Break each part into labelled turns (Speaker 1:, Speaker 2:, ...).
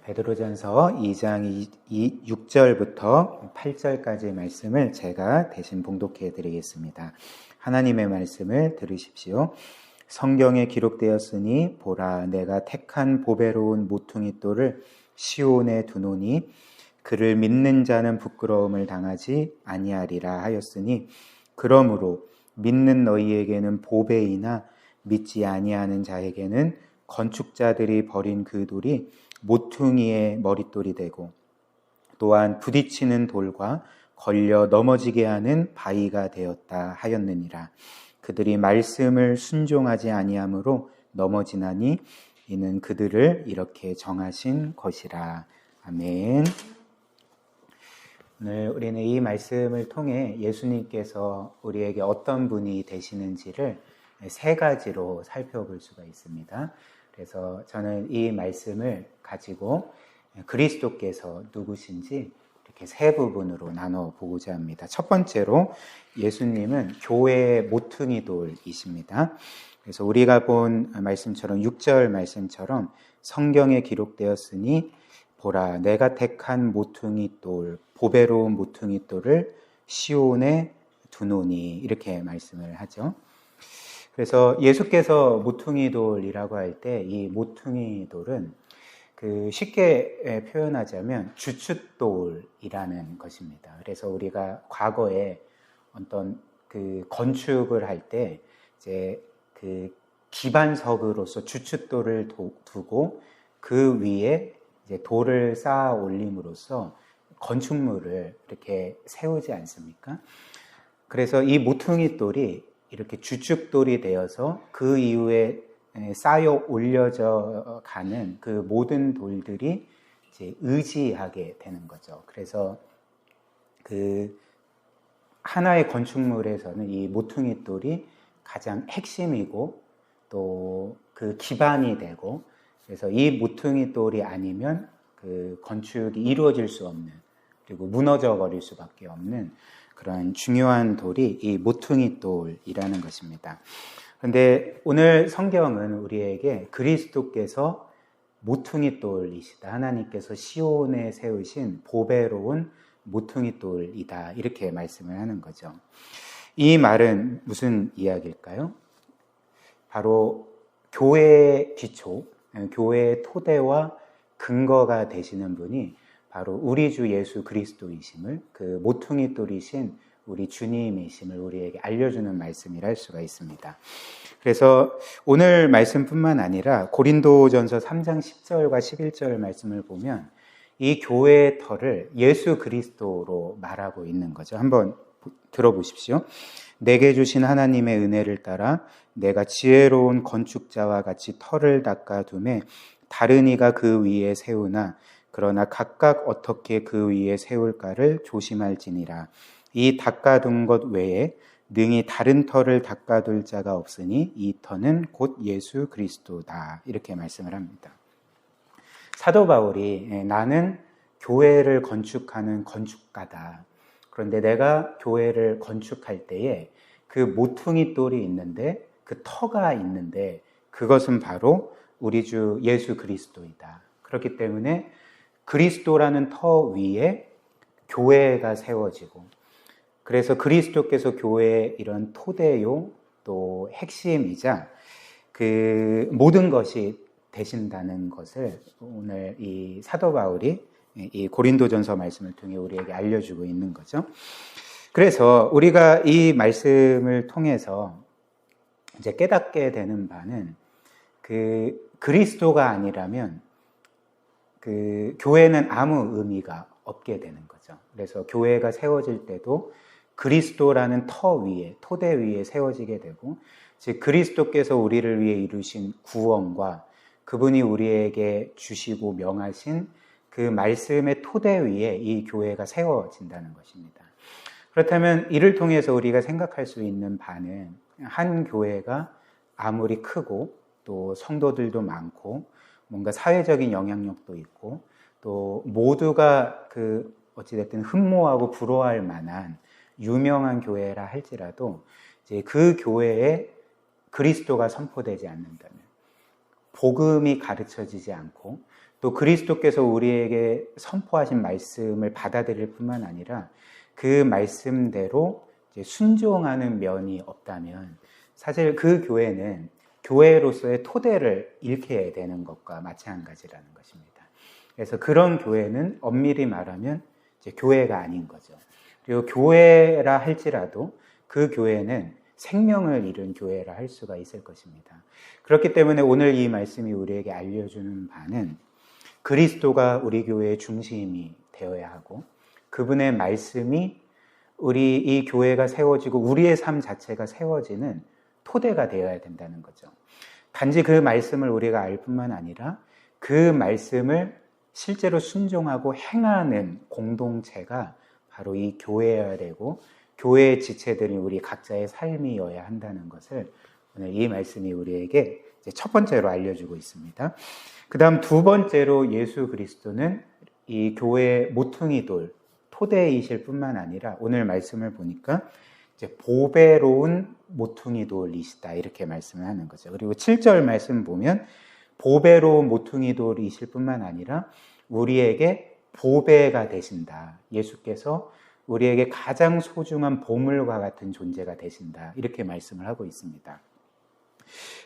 Speaker 1: 베드로전서 2장 6절부터 8절까지의 말씀을 제가 대신 봉독해 드리겠습니다. 하나님의 말씀을 들으십시오. 성경에 기록되었으니 보라 내가 택한 보배로운 모퉁이 돌을 시온에 두노니 그를 믿는 자는 부끄러움을 당하지 아니하리라 하였으니 그러므로 믿는 너희에게는 보배이나 믿지 아니하는 자에게는 건축자들이 버린 그 돌이 모퉁이의 머릿돌이 되고 또한 부딪히는 돌과 걸려 넘어지게 하는 바위가 되었다 하였느니라. 그들이 말씀을 순종하지 아니하므로 넘어지나니 이는 그들을 이렇게 정하신 것이라. 아멘. 오늘 우리는 이 말씀을 통해 예수님께서 우리에게 어떤 분이 되시는지를 세 가지로 살펴볼 수가 있습니다. 그래서 저는 이 말씀을 가지고 그리스도께서 누구신지 이렇게 세 부분으로 나눠 보고자 합니다. 첫 번째로 예수님은 교회의 모퉁이 돌이십니다. 그래서 우리가 본 말씀처럼 6절 말씀처럼 성경에 기록되었으니 보라 내가 택한 모퉁이 돌 보배로운 모퉁이 돌을 시온에 두노니 이렇게 말씀을 하죠. 그래서 예수께서 모퉁이 돌이라고 할 때 이 모퉁이 돌은 쉽게 표현하자면 주춧돌이라는 것입니다. 그래서 우리가 과거에 어떤 건축을 할 때 이제 기반석으로서 주춧돌을 두고 그 위에 이제 돌을 쌓아 올림으로써 건축물을 이렇게 세우지 않습니까? 그래서 이 모퉁이 돌이 이렇게 주춧돌이 되어서 그 이후에 쌓여 올려져 가는 그 모든 돌들이 이제 의지하게 되는 거죠. 그래서 그 하나의 건축물에서는 이 모퉁이 돌이 가장 핵심이고 또 그 기반이 되고 그래서 이 모퉁이 돌이 아니면 그 건축이 이루어질 수 없는 그리고 무너져 버릴 수밖에 없는 그런 중요한 돌이 이 모퉁이 돌이라는 것입니다. 그런데 오늘 성경은 우리에게 그리스도께서 모퉁이 돌이시다. 하나님께서 시온에 세우신 보배로운 모퉁이 돌이다. 이렇게 말씀을 하는 거죠. 이 말은 무슨 이야기일까요? 바로 교회의 기초, 교회의 토대와 근거가 되시는 분이 바로 우리 주 예수 그리스도이심을 그 모퉁이 돌이신 우리 주님이심을 우리에게 알려주는 말씀이라 할 수가 있습니다. 그래서 오늘 말씀뿐만 아니라 고린도전서 3장 10절과 11절 말씀을 보면 이 교회의 터를 예수 그리스도로 말하고 있는 거죠. 한번 들어보십시오. 내게 주신 하나님의 은혜를 따라 내가 지혜로운 건축자와 같이 터를 닦아두매 다른 이가 그 위에 세우나 그러나 각각 어떻게 그 위에 세울까를 조심할지니라. 이 닦아둔 것 외에 능히 다른 터를 닦아둘 자가 없으니 이 터는 곧 예수 그리스도다. 이렇게 말씀을 합니다. 사도 바울이 나는 교회를 건축하는 건축가다. 그런데 내가 교회를 건축할 때에 그 모퉁이 돌이 있는데 그 터가 있는데 그것은 바로 우리 주 예수 그리스도이다. 그렇기 때문에 그리스도라는 터 위에 교회가 세워지고 그래서 그리스도께서 교회의 이런 토대요 또 핵심이자 그 모든 것이 되신다는 것을 오늘 이 사도 바울이 이 고린도전서 말씀을 통해 우리에게 알려주고 있는 거죠. 그래서 우리가 이 말씀을 통해서 이제 깨닫게 되는 바는 그 그리스도가 아니라면 그 교회는 아무 의미가 없게 되는 거죠. 그래서 교회가 세워질 때도 그리스도라는 터 위에, 토대 위에 세워지게 되고, 즉 그리스도께서 우리를 위해 이루신 구원과 그분이 우리에게 주시고 명하신 그 말씀의 토대 위에 이 교회가 세워진다는 것입니다. 그렇다면 이를 통해서 우리가 생각할 수 있는 바는 한 교회가 아무리 크고 또 성도들도 많고 뭔가 사회적인 영향력도 있고 또 모두가 어찌됐든 흠모하고 부러워할 만한 유명한 교회라 할지라도 이제 그 교회에 그리스도가 선포되지 않는다면 복음이 가르쳐지지 않고 또 그리스도께서 우리에게 선포하신 말씀을 받아들일 뿐만 아니라 그 말씀대로 이제 순종하는 면이 없다면 사실 그 교회는 교회로서의 토대를 잃게 되는 것과 마찬가지라는 것입니다. 그래서 그런 교회는 엄밀히 말하면 이제 교회가 아닌 거죠. 그리고 교회라 할지라도 그 교회는 생명을 잃은 교회라 할 수가 있을 것입니다. 그렇기 때문에 오늘 이 말씀이 우리에게 알려주는 바는 그리스도가 우리 교회의 중심이 되어야 하고 그분의 말씀이 우리 이 교회가 세워지고 우리의 삶 자체가 세워지는 토대가 되어야 된다는 거죠. 단지 그 말씀을 우리가 알 뿐만 아니라 그 말씀을 실제로 순종하고 행하는 공동체가 바로 이 교회여야 되고 교회의 지체들이 우리 각자의 삶이어야 한다는 것을 오늘 이 말씀이 우리에게 첫 번째로 알려주고 있습니다. 그 다음 두 번째로 예수 그리스도는 이 교회의 모퉁이 돌, 토대이실 뿐만 아니라 오늘 말씀을 보니까 이제 보배로운 모퉁이 돌이시다 이렇게 말씀을 하는 거죠. 그리고 7절 말씀 보면 보배로운 모퉁이 돌이실 뿐만 아니라 우리에게 보배가 되신다. 예수께서 우리에게 가장 소중한 보물과 같은 존재가 되신다. 이렇게 말씀을 하고 있습니다.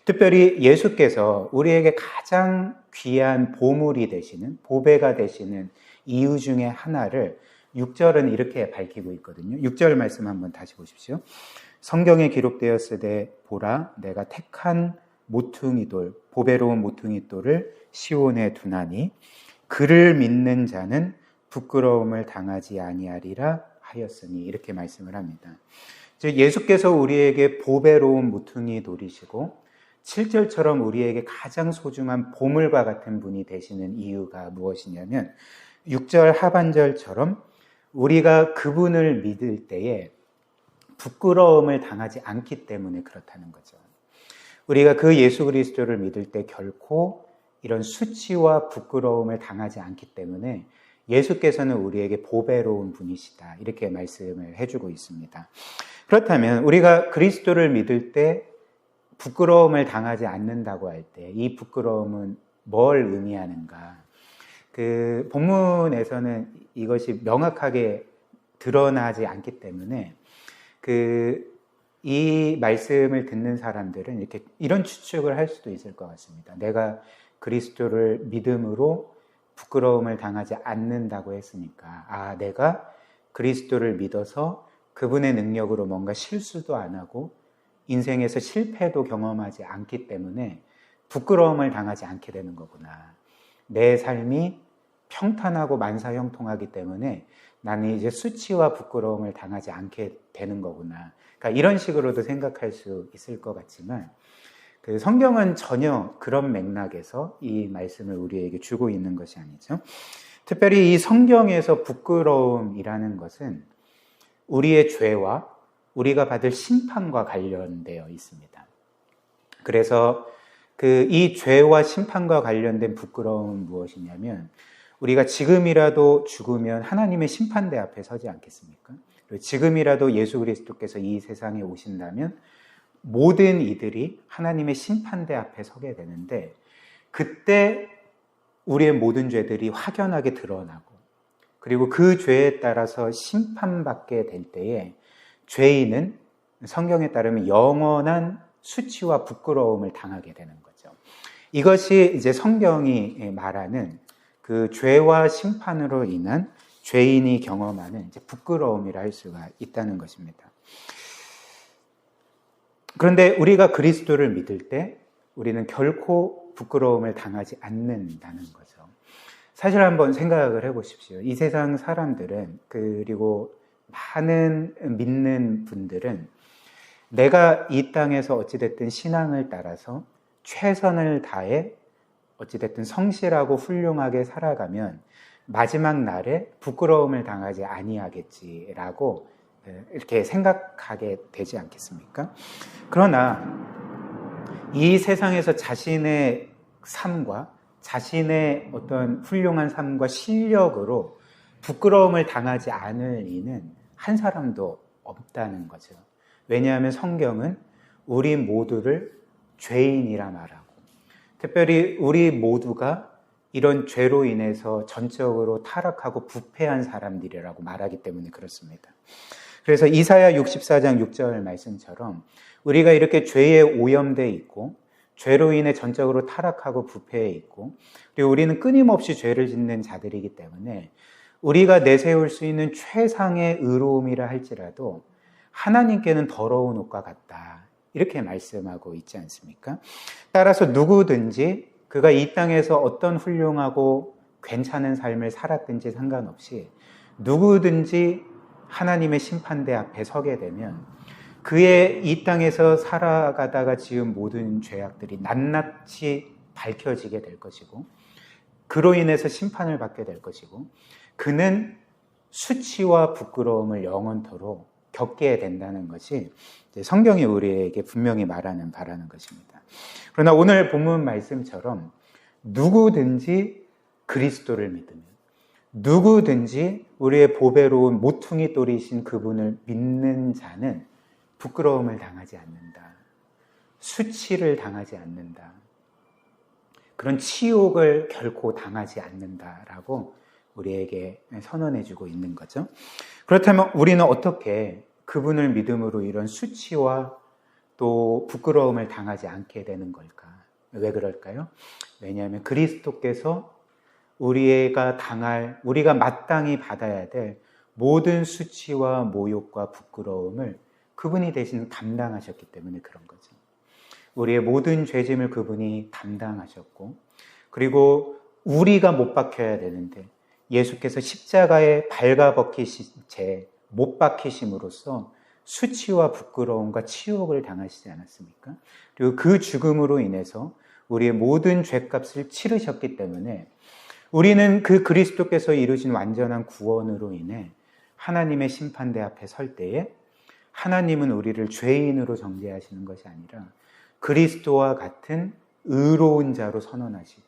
Speaker 1: 특별히 예수께서 우리에게 가장 귀한 보물이 되시는, 보배가 되시는 이유 중에 하나를 6절은 이렇게 밝히고 있거든요. 6절 말씀 한번 다시 보십시오. 성경에 기록되었으되 보라 내가 택한 모퉁이 돌, 보배로운 모퉁이 돌을 시온에 두나니 그를 믿는 자는 부끄러움을 당하지 아니하리라 하였으니 이렇게 말씀을 합니다. 즉 예수께서 우리에게 보배로운 모퉁이 돌이시고 7절처럼 우리에게 가장 소중한 보물과 같은 분이 되시는 이유가 무엇이냐면 6절 하반절처럼 우리가 그분을 믿을 때에 부끄러움을 당하지 않기 때문에 그렇다는 거죠. 우리가 그 예수 그리스도를 믿을 때 결코 이런 수치와 부끄러움을 당하지 않기 때문에 예수께서는 우리에게 보배로운 분이시다. 이렇게 말씀을 해주고 있습니다. 그렇다면 우리가 그리스도를 믿을 때 부끄러움을 당하지 않는다고 할 때 이 부끄러움은 뭘 의미하는가? 그 본문에서는 이것이 명확하게 드러나지 않기 때문에 이 말씀을 듣는 사람들은 이렇게 이런 추측을 할 수도 있을 것 같습니다. 내가 그리스도를 믿음으로 부끄러움을 당하지 않는다고 했으니까 내가 그리스도를 믿어서 그분의 능력으로 뭔가 실수도 안 하고 인생에서 실패도 경험하지 않기 때문에 부끄러움을 당하지 않게 되는 거구나. 내 삶이 평탄하고 만사형통하기 때문에 나는 이제 수치와 부끄러움을 당하지 않게 되는 거구나. 그러니까 이런 식으로도 생각할 수 있을 것 같지만 그 성경은 전혀 그런 맥락에서 이 말씀을 우리에게 주고 있는 것이 아니죠. 특별히 이 성경에서 부끄러움이라는 것은 우리의 죄와 우리가 받을 심판과 관련되어 있습니다. 그래서 이 죄와 심판과 관련된 부끄러움은 무엇이냐면 우리가 지금이라도 죽으면 하나님의 심판대 앞에 서지 않겠습니까? 지금이라도 예수 그리스도께서 이 세상에 오신다면 모든 이들이 하나님의 심판대 앞에 서게 되는데 그때 우리의 모든 죄들이 확연하게 드러나고 그리고 그 죄에 따라서 심판받게 될 때에 죄인은 성경에 따르면 영원한 수치와 부끄러움을 당하게 되는 거죠. 이것이 이제 성경이 말하는 그 죄와 심판으로 인한 죄인이 경험하는 이제 부끄러움이라 할 수가 있다는 것입니다. 그런데 우리가 그리스도를 믿을 때 우리는 결코 부끄러움을 당하지 않는다는 거죠. 사실 한번 생각을 해보십시오. 이 세상 사람들은 그리고 많은 믿는 분들은 내가 이 땅에서 어찌됐든 신앙을 따라서 최선을 다해 어찌됐든 성실하고 훌륭하게 살아가면 마지막 날에 부끄러움을 당하지 아니하겠지라고 이렇게 생각하게 되지 않겠습니까? 그러나 이 세상에서 자신의 삶과 자신의 어떤 훌륭한 삶과 실력으로 부끄러움을 당하지 않을 이는 한 사람도 없다는 거죠. 왜냐하면 성경은 우리 모두를 죄인이라 말하고 특별히 우리 모두가 이런 죄로 인해서 전적으로 타락하고 부패한 사람들이라고 말하기 때문에 그렇습니다. 그래서 이사야 64장 6절 말씀처럼 우리가 이렇게 죄에 오염되어 있고 죄로 인해 전적으로 타락하고 부패해 있고 그리고 우리는 끊임없이 죄를 짓는 자들이기 때문에 우리가 내세울 수 있는 최상의 의로움이라 할지라도 하나님께는 더러운 옷과 같다. 이렇게 말씀하고 있지 않습니까? 따라서 누구든지 그가 이 땅에서 어떤 훌륭하고 괜찮은 삶을 살았든지 상관없이 누구든지 하나님의 심판대 앞에 서게 되면 그의 이 땅에서 살아가다가 지은 모든 죄악들이 낱낱이 밝혀지게 될 것이고 그로 인해서 심판을 받게 될 것이고 그는 수치와 부끄러움을 영원토록 겪게 된다는 것이 성경이 우리에게 분명히 바라는 것입니다. 그러나 오늘 본문 말씀처럼 누구든지 그리스도를 믿으면 누구든지 우리의 보배로운 모퉁이 돌이신 그분을 믿는 자는 부끄러움을 당하지 않는다. 수치를 당하지 않는다. 그런 치욕을 결코 당하지 않는다라고 우리에게 선언해주고 있는 거죠. 그렇다면 우리는 어떻게 그분을 믿음으로 이런 수치와 또 부끄러움을 당하지 않게 되는 걸까? 왜 그럴까요? 왜냐하면 그리스도께서 우리가 마땅히 받아야 될 모든 수치와 모욕과 부끄러움을 그분이 대신 감당하셨기 때문에 그런 거죠. 우리의 모든 죄짐을 그분이 담당하셨고 그리고 우리가 못 박혀야 되는데 예수께서 십자가에 발가벗기신 채 못 박히심으로써 수치와 부끄러움과 치욕을 당하시지 않았습니까? 그리고 그 죽음으로 인해서 우리의 모든 죄값을 치르셨기 때문에 우리는 그 그리스도께서 이루신 완전한 구원으로 인해 하나님의 심판대 앞에 설 때에 하나님은 우리를 죄인으로 정죄하시는 것이 아니라 그리스도와 같은 의로운 자로 선언하시고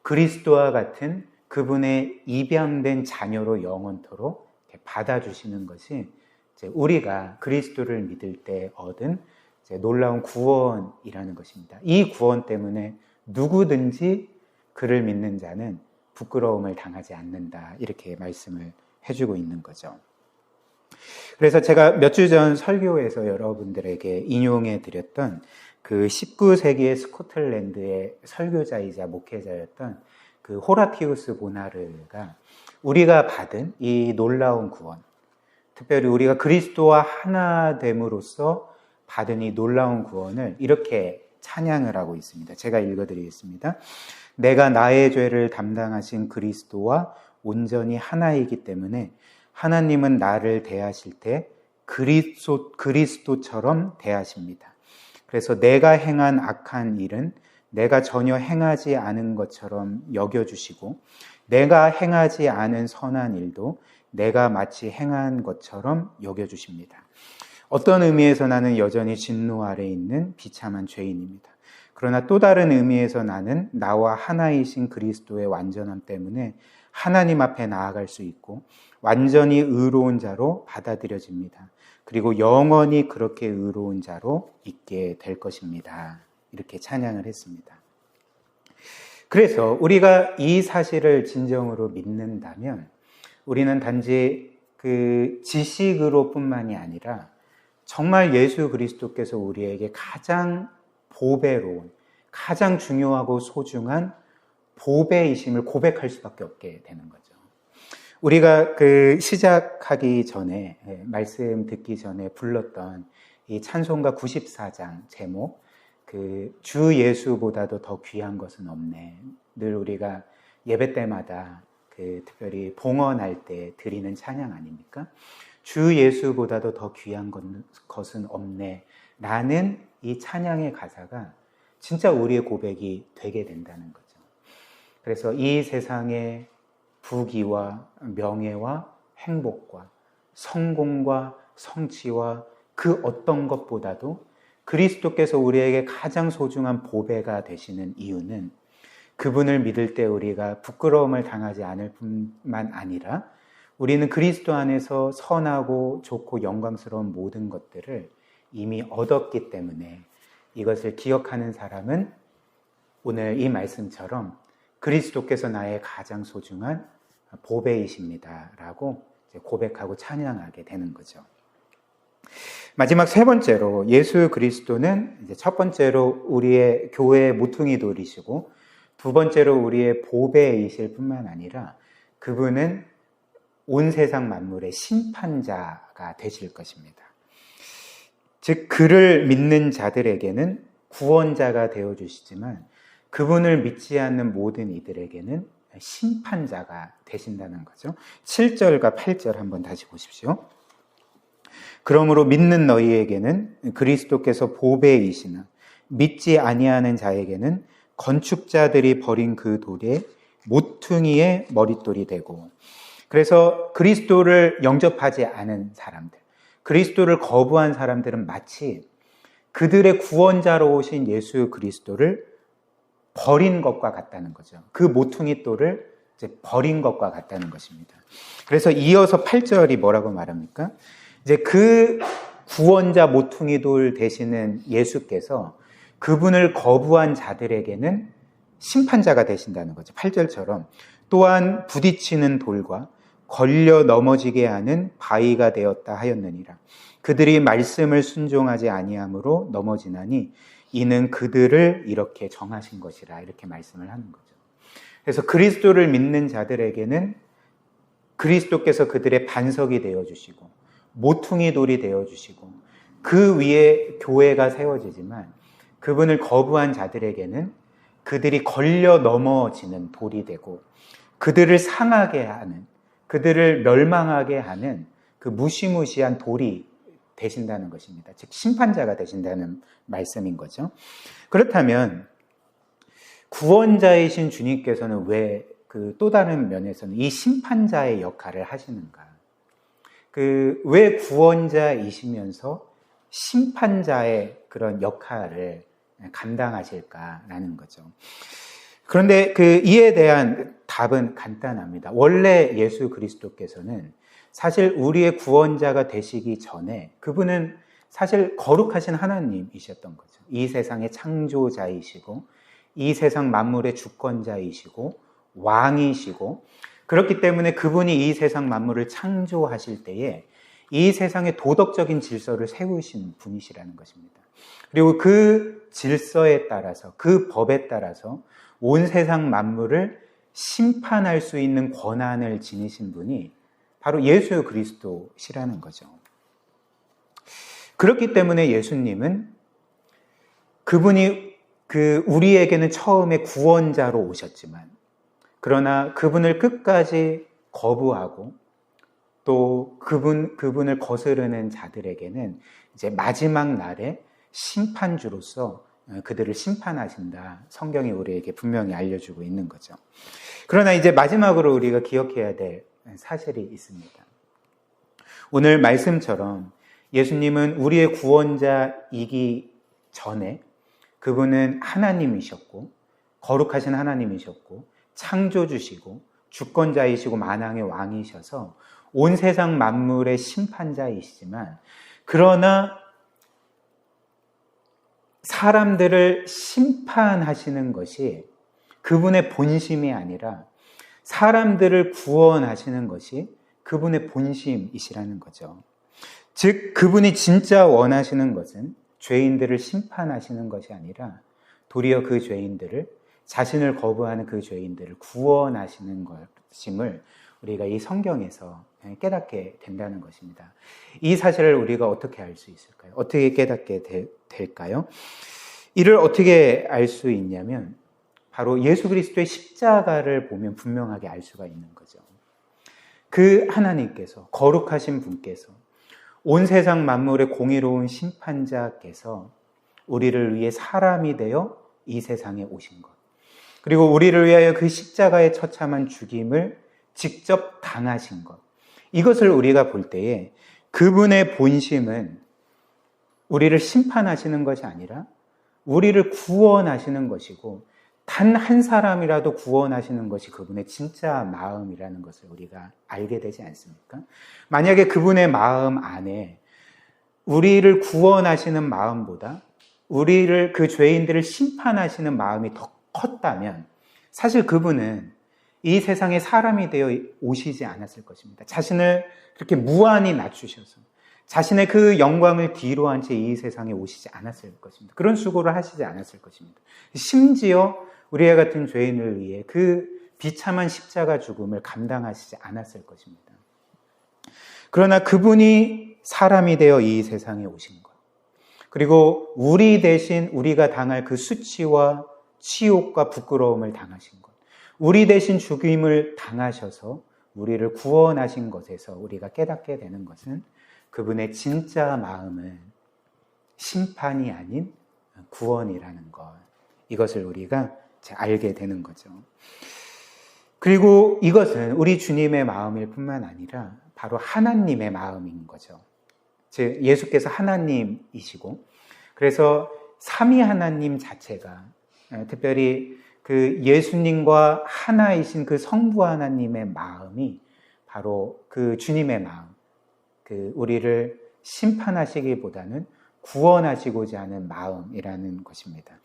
Speaker 1: 그리스도와 같은 그분의 입양된 자녀로 영원토록 받아주시는 것이 우리가 그리스도를 믿을 때 얻은 놀라운 구원이라는 것입니다. 이 구원 때문에 누구든지 그를 믿는 자는 부끄러움을 당하지 않는다. 이렇게 말씀을 해주고 있는 거죠. 그래서 제가 몇 주 전 설교에서 여러분들에게 인용해 드렸던 그 19세기의 스코틀랜드의 설교자이자 목회자였던 그 호라티우스 보나르가 우리가 받은 이 놀라운 구원, 특별히 우리가 그리스도와 하나됨으로써 받은 이 놀라운 구원을 이렇게 찬양을 하고 있습니다. 제가 읽어드리겠습니다. 내가 나의 죄를 담당하신 그리스도와 온전히 하나이기 때문에 하나님은 나를 대하실 때 그리스도처럼 대하십니다. 그래서 내가 행한 악한 일은 내가 전혀 행하지 않은 것처럼 여겨주시고 내가 행하지 않은 선한 일도 내가 마치 행한 것처럼 여겨주십니다. 어떤 의미에서 나는 여전히 진노 아래 있는 비참한 죄인입니다. 그러나 또 다른 의미에서 나는 나와 하나이신 그리스도의 완전함 때문에 하나님 앞에 나아갈 수 있고 완전히 의로운 자로 받아들여집니다. 그리고 영원히 그렇게 의로운 자로 있게 될 것입니다. 이렇게 찬양을 했습니다. 그래서 우리가 이 사실을 진정으로 믿는다면 우리는 단지 그 지식으로 뿐만이 아니라 정말 예수 그리스도께서 우리에게 가장 보배로운, 가장 중요하고 소중한 보배이심을 고백할 수밖에 없게 되는 거죠. 우리가 그 시작하기 전에, 말씀 듣기 전에 불렀던 이 찬송가 94장 제목, 그 주 예수보다도 더 귀한 것은 없네. 늘 우리가 예배 때마다 그 특별히 봉헌할 때 드리는 찬양 아닙니까? 주 예수보다도 더 귀한 것은 없네. 라는 이 찬양의 가사가 진짜 우리의 고백이 되게 된다는 거죠. 그래서 이 세상의 부귀와 명예와 행복과 성공과 성취와 그 어떤 것보다도 그리스도께서 우리에게 가장 소중한 보배가 되시는 이유는 그분을 믿을 때 우리가 부끄러움을 당하지 않을 뿐만 아니라 우리는 그리스도 안에서 선하고 좋고 영광스러운 모든 것들을 이미 얻었기 때문에 이것을 기억하는 사람은 오늘 이 말씀처럼 그리스도께서 나의 가장 소중한 보배이십니다라고 고백하고 찬양하게 되는 거죠. 마지막 세 번째로 예수 그리스도는 이제 첫 번째로 우리의 교회의 모퉁이 돌이시고 두 번째로 우리의 보배이실 뿐만 아니라 그분은 온 세상 만물의 심판자가 되실 것입니다. 즉 그를 믿는 자들에게는 구원자가 되어주시지만 그분을 믿지 않는 모든 이들에게는 심판자가 되신다는 거죠. 7절과 8절 한번 다시 보십시오. 그러므로 믿는 너희에게는 그리스도께서 보배이시나 믿지 아니하는 자에게는 건축자들이 버린 그 돌에 모퉁이의 머릿돌이 되고, 그래서 그리스도를 영접하지 않은 사람들, 그리스도를 거부한 사람들은 마치 그들의 구원자로 오신 예수 그리스도를 버린 것과 같다는 거죠. 그 모퉁이 돌을 이제 버린 것과 같다는 것입니다. 그래서 이어서 8절이 뭐라고 말합니까? 이제 그 구원자 모퉁이 돌 되시는 예수께서 그분을 거부한 자들에게는 심판자가 되신다는 거죠. 8절처럼 또한 부딪히는 돌과 걸려 넘어지게 하는 바위가 되었다 하였느니라. 그들이 말씀을 순종하지 아니함으로 넘어지나니 이는 그들을 이렇게 정하신 것이라, 이렇게 말씀을 하는 거죠. 그래서 그리스도를 믿는 자들에게는 그리스도께서 그들의 반석이 되어주시고 모퉁이 돌이 되어주시고 그 위에 교회가 세워지지만, 그분을 거부한 자들에게는 그들이 걸려 넘어지는 돌이 되고 그들을 상하게 하는, 그들을 멸망하게 하는 그 무시무시한 돌이 되신다는 것입니다. 즉 심판자가 되신다는 말씀인 거죠. 그렇다면 구원자이신 주님께서는 왜 그 또 다른 면에서는 이 심판자의 역할을 하시는가? 왜 구원자이시면서 심판자의 그런 역할을 감당하실까라는 거죠. 그런데 이에 대한 답은 간단합니다. 원래 예수 그리스도께서는 사실 우리의 구원자가 되시기 전에 그분은 사실 거룩하신 하나님이셨던 거죠. 이 세상의 창조자이시고 이 세상 만물의 주권자이시고 왕이시고, 그렇기 때문에 그분이 이 세상 만물을 창조하실 때에 이 세상의 도덕적인 질서를 세우신 분이시라는 것입니다. 그리고 그 질서에 따라서, 그 법에 따라서 온 세상 만물을 심판할 수 있는 권한을 지니신 분이 바로 예수 그리스도시라는 거죠. 그렇기 때문에 예수님은 그분이 우리에게는 처음에 구원자로 오셨지만, 그러나 그분을 끝까지 거부하고 또 그분을 거스르는 자들에게는 이제 마지막 날에 심판주로서 그들을 심판하신다. 성경이 우리에게 분명히 알려주고 있는 거죠. 그러나 이제 마지막으로 우리가 기억해야 될 사실이 있습니다. 오늘 말씀처럼 예수님은 우리의 구원자이기 전에 그분은 하나님이셨고 거룩하신 하나님이셨고 창조주시고 주권자이시고 만왕의 왕이셔서 온 세상 만물의 심판자이시지만, 그러나 사람들을 심판하시는 것이 그분의 본심이 아니라 사람들을 구원하시는 것이 그분의 본심이시라는 거죠. 즉 그분이 진짜 원하시는 것은 죄인들을 심판하시는 것이 아니라 도리어 그 죄인들을, 자신을 거부하는 그 죄인들을 구원하시는 것임을 우리가 이 성경에서 깨닫게 된다는 것입니다. 이 사실을 우리가 어떻게 알 수 있을까요? 어떻게 깨닫게 될까요? 이를 어떻게 알 수 있냐면 바로 예수 그리스도의 십자가를 보면 분명하게 알 수가 있는 거죠. 그 하나님께서, 거룩하신 분께서, 온 세상 만물의 공의로운 심판자께서 우리를 위해 사람이 되어 이 세상에 오신 것, 그리고 우리를 위하여 그 십자가의 처참한 죽임을 직접 당하신 것, 이것을 우리가 볼 때에 그분의 본심은 우리를 심판하시는 것이 아니라 우리를 구원하시는 것이고, 단 한 사람이라도 구원하시는 것이 그분의 진짜 마음이라는 것을 우리가 알게 되지 않습니까? 만약에 그분의 마음 안에 우리를 구원하시는 마음보다 우리를, 그 죄인들을 심판하시는 마음이 더 컸다면 사실 그분은 이 세상에 사람이 되어 오시지 않았을 것입니다. 자신을 그렇게 무한히 낮추셔서 자신의 그 영광을 뒤로 한 채 이 세상에 오시지 않았을 것입니다. 그런 수고를 하시지 않았을 것입니다. 심지어 우리와 같은 죄인을 위해 그 비참한 십자가 죽음을 감당하시지 않았을 것입니다. 그러나 그분이 사람이 되어 이 세상에 오신 것, 그리고 우리 대신 우리가 당할 그 수치와 치욕과 부끄러움을 당하신 것, 우리 대신 죽임을 당하셔서 우리를 구원하신 것에서 우리가 깨닫게 되는 것은 그분의 진짜 마음은 심판이 아닌 구원이라는 것, 이것을 우리가 알게 되는 거죠. 그리고 이것은 우리 주님의 마음일 뿐만 아니라 바로 하나님의 마음인 거죠. 즉 예수께서 하나님이시고, 그래서 삼위 하나님 자체가 특별히 그 예수님과 하나이신 그 성부 하나님의 마음이 바로 그 주님의 마음, 그 우리를 심판하시기보다는 구원하시고자 하는 마음이라는 것입니다.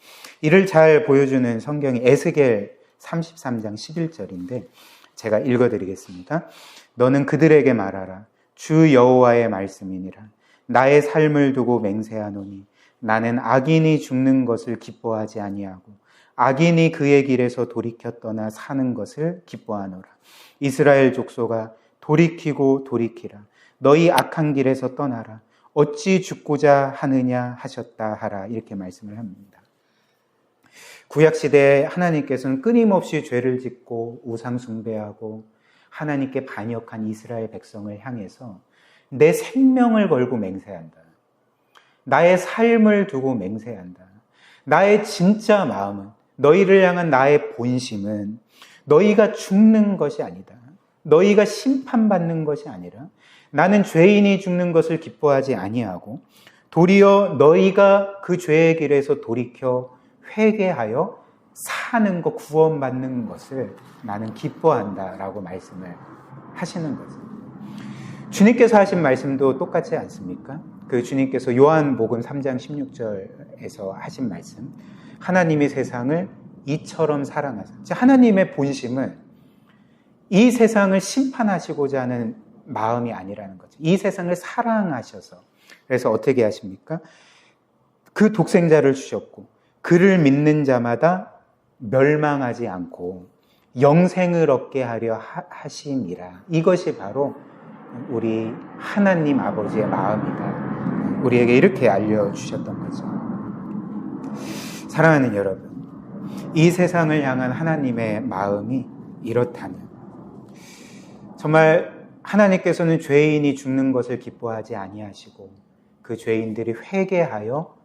Speaker 1: 이를 잘 보여주는 성경이 에스겔 33장 11절인데 제가 읽어드리겠습니다. 너는 그들에게 말하라. 주 여호와의 말씀이니라. 나의 삶을 두고 맹세하노니 나는 악인이 죽는 것을 기뻐하지 아니하고 악인이 그의 길에서 돌이켜 떠나 사는 것을 기뻐하노라. 이스라엘 족속아 돌이키고 돌이키라. 너희 악한 길에서 떠나라. 어찌 죽고자 하느냐 하셨다 하라. 이렇게 말씀을 합니다. 구약시대에 하나님께서는 끊임없이 죄를 짓고 우상 숭배하고 하나님께 반역한 이스라엘 백성을 향해서 내 생명을 걸고 맹세한다. 나의 삶을 두고 맹세한다. 나의 진짜 마음은, 너희를 향한 나의 본심은 너희가 죽는 것이 아니다. 너희가 심판받는 것이 아니라 나는 죄인이 죽는 것을 기뻐하지 아니하고 도리어 너희가 그 죄의 길에서 돌이켜 회개하여 사는 것, 구원받는 것을 나는 기뻐한다라고 말씀을 하시는 거죠. 주님께서 하신 말씀도 똑같지 않습니까? 그 주님께서 요한복음 3장 16절에서 하신 말씀, 하나님이 세상을 이처럼 사랑하사. 하나님의 본심은 이 세상을 심판하시고자 하는 마음이 아니라는 거죠. 이 세상을 사랑하셔서, 그래서 어떻게 하십니까? 그 독생자를 주셨고 그를 믿는 자마다 멸망하지 않고 영생을 얻게 하려 하심이라. 이것이 바로 우리 하나님 아버지의 마음이다. 우리에게 이렇게 알려주셨던 거죠. 사랑하는 여러분, 이 세상을 향한 하나님의 마음이 이렇다면 정말 하나님께서는 죄인이 죽는 것을 기뻐하지 아니하시고 그 죄인들이 회개하여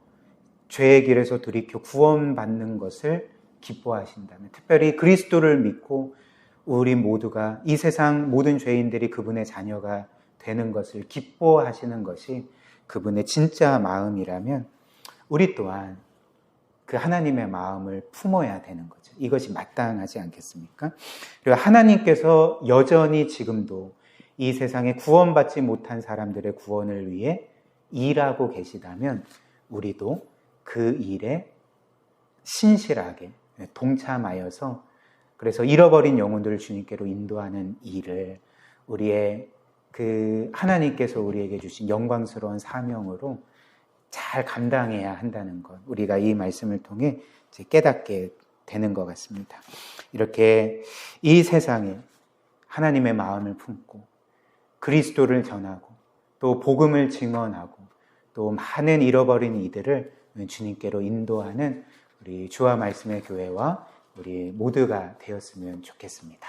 Speaker 1: 죄의 길에서 돌이켜 구원받는 것을 기뻐하신다면, 특별히 그리스도를 믿고 우리 모두가, 이 세상 모든 죄인들이 그분의 자녀가 되는 것을 기뻐하시는 것이 그분의 진짜 마음이라면 우리 또한 그 하나님의 마음을 품어야 되는 거죠. 이것이 마땅하지 않겠습니까? 그리고 하나님께서 여전히 지금도 이 세상에 구원받지 못한 사람들의 구원을 위해 일하고 계시다면 우리도 그 일에 신실하게 동참하여서, 그래서 잃어버린 영혼들을 주님께로 인도하는 일을 우리의 그 하나님께서 우리에게 주신 영광스러운 사명으로 잘 감당해야 한다는 것, 우리가 이 말씀을 통해 이제 깨닫게 되는 것 같습니다. 이렇게 이 세상에 하나님의 마음을 품고 그리스도를 전하고 또 복음을 증언하고 또 많은 잃어버린 이들을 주님께로 인도하는 우리 주와 말씀의 교회와 우리 모두가 되었으면 좋겠습니다.